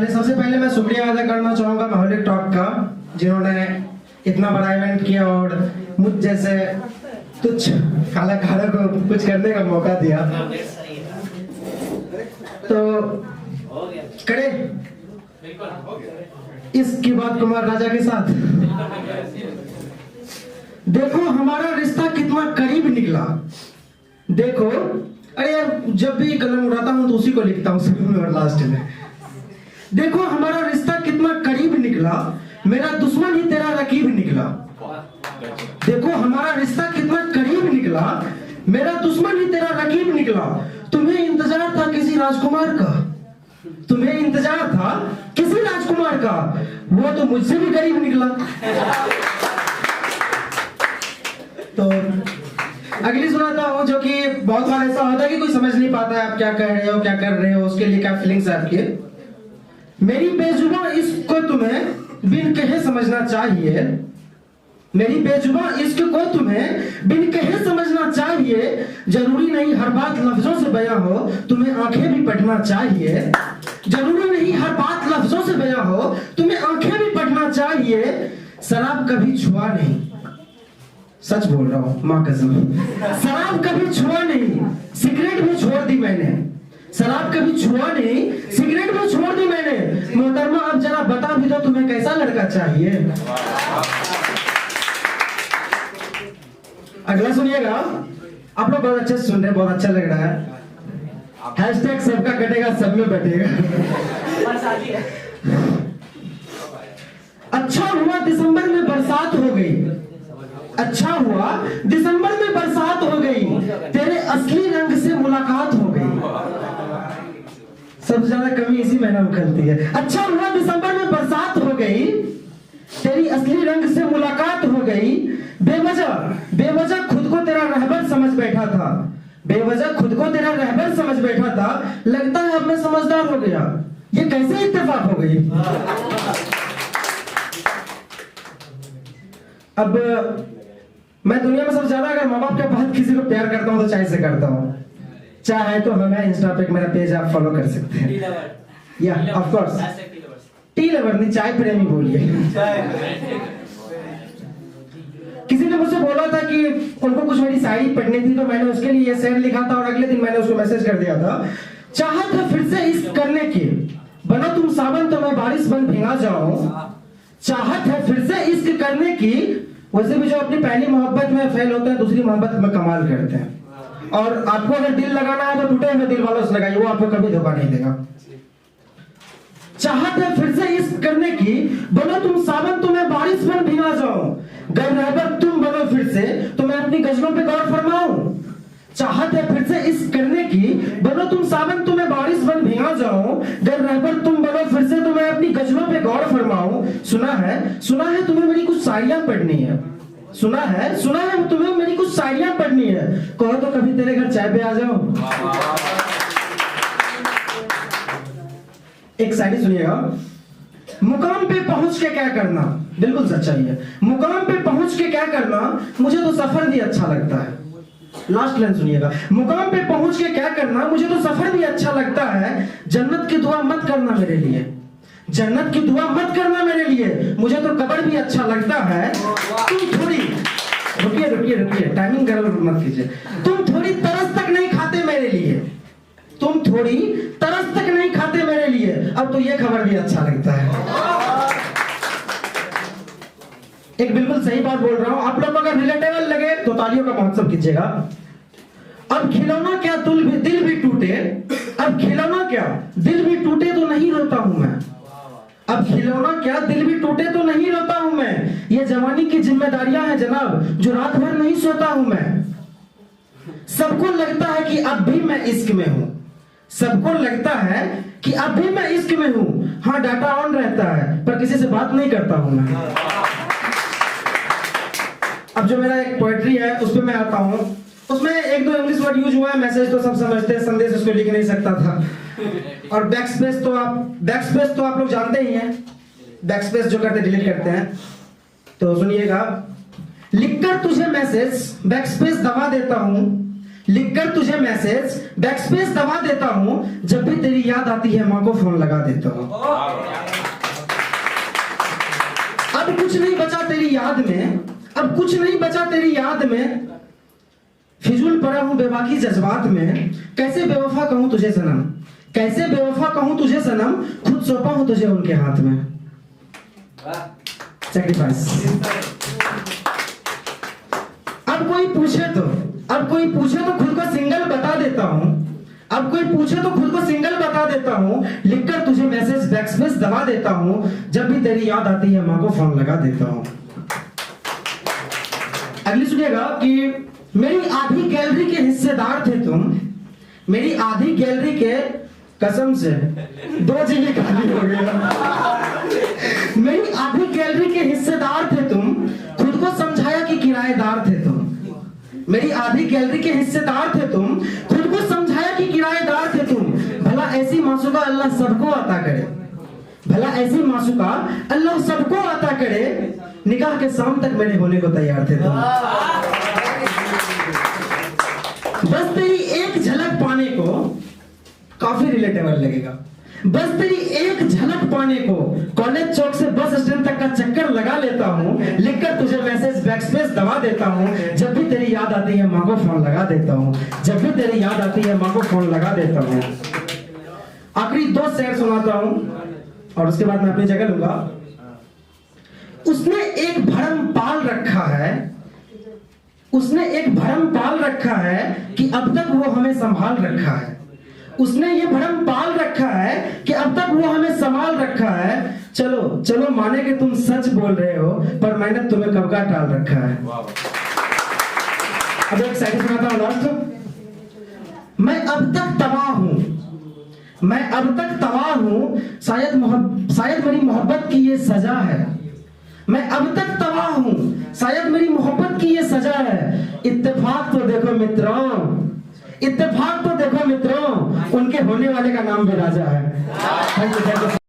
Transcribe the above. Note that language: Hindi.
सबसे पहले मैं शुक्रिया अदा करना चाहूंगा माहौलिक टॉक का, जिन्होंने इतना बड़ा इवेंट किया और मुझ जैसे तुच्छ कलाकारों को कुछ करने का मौका दिया। तो करे इसकी बात कुमार राजा के साथ। देखो हमारा रिश्ता कितना करीब निकला। देखो, अरे यार जब भी कलम उठाता हूं तो उसी को लिखता हूं शुरू में और लास्ट में। देखो हमारा रिश्ता कितना करीब निकला, मेरा दुश्मन ही तेरा रकीब निकला। देखो हमारा रिश्ता कितना करीब निकला, मेरा दुश्मन ही तेरा रकीब निकला। तुम्हें इंतजार था किसी राजकुमार का, तुम्हें इंतजार था किसी राजकुमार का, वो तो मुझसे भी करीब निकला। तो अगली सुनाता हूं, जो कि बहुत बार ऐसा होता है कि कोई समझ नहीं पाता है आप क्या कह रहे हो, क्या कर रहे हो, उसके लिए क्या फीलिंग्स है आपके। मेरी बेजुबां इश्क को तुम्हें बिन कहे समझना चाहिए, मेरी बेजुबां इश्क को तुम्हें बिन कहे समझना चाहिए। जरूरी नहीं हर बात लफ्जों से बयां हो, तुम्हें आंखें भी पढ़ना चाहिए। जरूरी नहीं हर बात लफ्जों से बयां हो, तुम्हें आंखें भी पढ़ना चाहिए। शराब कभी छुआ नहीं, सच बोल रहा हूं मां कसम, शराब कभी छुआ नहीं, सिगरेट भी छोड़ दी मैंने। शराब कभी छुआ नहीं, सिगरेट भी छोड़ दी मैंने। मोहतरमा अब जरा बता भी दो तुम्हें कैसा लड़का चाहिए। अगला सुनिएगा, आप लोग बहुत अच्छे से सुन रहे हैं, बहुत अच्छा लग रहा है। हैशटैग सबका कटेगा सब में बटेगा। अच्छा हुआ दिसंबर में बरसात हो गई, अच्छा हुआ दिसंबर में बरसात हो गई, तेरे असली रंग से मुलाकात हो गई। सबसे ज्यादा कमी इसी महीने में खलती है। अच्छा हुआ दिसंबर में बरसात हो गई, तेरी असली रंग से मुलाकात हो गई। बेवजह खुद को तेरा रहबर समझ बैठा था, बेवजह खुद को तेरा रहबर समझ बैठा था। लगता है अब मैं समझदार हो गया, ये कैसे इत्तेफाक हो गई। अब मैं दुनिया में सबसे ज्यादा अगर माँ बाप के बाद किसी को प्यार करता हूँ तो चाय से करता हूँ। चाहे तो हमें इंस्टा पे मेरा पेज आप फॉलो कर सकते हैं, या ऑफ कोर्स टी लवर नहीं, चाय प्रेमी बोलिए। किसी ने मुझसे बोला था कि उनको कुछ मेरी शायरी पढ़नी थी, तो मैंने उसके लिए ये शेर लिखा था और अगले दिन मैंने उसको मैसेज कर दिया था। चाहत है फिर से इश्क करने की, बनो तुम सावन तो मैं बारिश बन भिगा जाऊं। चाहत है फिर से इश्क करने की, वैसे भी जो अपनी पहली मोहब्बत में फेल होते हैं दूसरी मोहब्बत में कमाल करते हैं। और आपको अगर दिल लगाना है तो टूटे हुए दिल वालों से लगाइए, वो आपको कभी धोखा नहीं देगा। चाहत है फिर से इश्क करने की, बनो तुम सावन तो मैं बारिश बन भिगा जाऊं। गर रहबर तुम बनो फिर से तो मैं अपनी गजलों पे गौर फरमाऊं। चाहत है फिर से इश्क करने की, बनो तुम सावन तो मैं बारिश बन भिगा जाऊं। गर रहबर तुम बनो फिर से तो मैं अपनी गजलों पे गौर फरमाऊं। सुना है तुम्हें मेरी कुछ शायरियां पढ़नी है, सुना है तुम्हें मेरी कुछ शायरियां पढ़नी है। कहो तो कभी तेरे घर चाय पे आ जाओ। एक शायरी सुनिएगा। मुकाम पे पहुंच के क्या करना, बिल्कुल सच्चाई है। मुकाम पे पहुंच के क्या करना, मुझे तो सफर भी अच्छा लगता है। लास्ट लाइन सुनिएगा। मुकाम पे पहुंच के क्या करना, मुझे तो सफर भी अच्छा लगता है। जन्नत की दुआ मत करना मेरे लिए, जन्नत की दुआ मत करना मेरे लिए, मुझे तो कब्र भी अच्छा लगता है। तुम थोड़ी रुकिए, टाइमिंग गड़बड़ मत कीजिए। तुम थोड़ी तरस तक नहीं खाते मेरे लिए, तुम थोड़ी तरस तक नहीं खाते मेरे लिए, अब तो ये खबर भी अच्छा लगता है। एक बिल्कुल सही बात बोल रहा हूं, आप लोग अगर रिलेटेबल लगे तो तालियों का महोत्सव कीजिएगा। अब खिलौना क्या दिल भी टूटे, अब खिलौना क्या दिल भी टूटे तो नहीं रोता हूं मैं। अब खिलौना क्या दिल भी टूटे तो नहीं रोता हूं मैं। ये जवानी की जिम्मेदारियां हैं जनाब, जो रात भर नहीं सोता हूं मैं। सबको लगता है कि अब भी मैं इश्क में हूं, सबको लगता है कि अब भी मैं इश्क में हूं। हाँ डाटा ऑन रहता है पर किसी से बात नहीं करता हूं मैं। अब जो मेरा एक पोएट्री है उस पे मैं आता हूं, उसमें एक दो इंग्लिश वर्ड यूज हुआ है। मैसेज तो सब समझते हैं, संदेश उसको लिख नहीं सकता था। और बैकस्पेस तो आप लोग जानते ही हैं, बैकस्पेस जो करते डिलीट करते हैं। तो सुनिएगा। लिखकर तुझे मैसेज बैकस्पेस दबा देता हूं, लिखकर तुझे मैसेज बैकस्पेस दबा देता हूं, जब भी तेरी याद आती है माँ को फोन लगा देता हूं। अब कुछ नहीं बचा तेरी याद में, अब कुछ नहीं बचा तेरी याद में, फिजूल पड़ा हूं बेबाकी जज्बात में। कैसे बेवफा कहूं तुझे सनम, कैसे बेवफा कहूं तुझे सनम, खुद सौंपा हूं तुझे उनके हाथ में। सैक्रिफाइस। अब कोई पूछे तो, अब कोई पूछे तो खुद को सिंगल बता देता हूं, अब कोई पूछे तो खुद को सिंगल बता देता हूं, लिखकर तुझे मैसेज बैकस्पेस दबा देता हूं, जब भी तेरी याद आती है मां को फोन लगा देता हूं। अगली सुनिएगा कि मेरी आधी गैलरी के हिस्सेदार थे तुम, मेरी आधी गैलरी के, कसम से 2 GB खाली हो गया। मेरी आधी गैलरी के हिस्सेदार थे तुम, खुद को समझाया कि किराएदार थे तुम। मेरी आधी गैलरी के हिस्सेदार थे तुम, खुद को समझाया कि किराएदार थे तुम। भला ऐसी मासूका अल्लाह सबको अता करे, भला ऐसी मासूका अल्लाह सबको अता करे, निकाह के शाम तक मेरे होने को तैयार थे तुम। बस तेरी एक झलक पाने को, काफी रिलेटेबल लगेगा, बस तेरी एक झलक पाने को कॉलेज चौक से बस स्टैंड तक का चक्कर लगा लेता हूं, लिखकर तुझे मैसेज बैकस्पेस दबा देता हूं, जब भी तेरी याद आती है मां को फोन लगा देता हूं, जब भी तेरी याद आती है मां को फोन लगा देता हूं। आखिरी 2 शेर सुनाता हूं और उसके बाद मैं अपनी जगह लूंगा। उसने एक भरम पाल रखा है, उसने एक भरम पाल रखा है कि अब तक वो हमें संभाल रखा है। उसने ये भरम पाल रखा है कि अब तक वो हमें संभाल रखा है। चलो चलो माने कि तुम सच बोल रहे हो, पर मैंने तुम्हें कब का टाल रखा है। अब एक शायरी सुनाता हूं लास्ट। मैं अब तक तबाह हूं, मैं अब तक तबाह हूं, शायद मेरी मोहब्बत की ये सजा है। मैं अब तक तबाह हूं, शायद मेरी मोहब्बत की ये सजा है। इत्तेफाक तो देखो मित्रों, इत्तेफाक तो देखो मित्रों, उनके होने वाले का नाम भी राजा है। Thank you.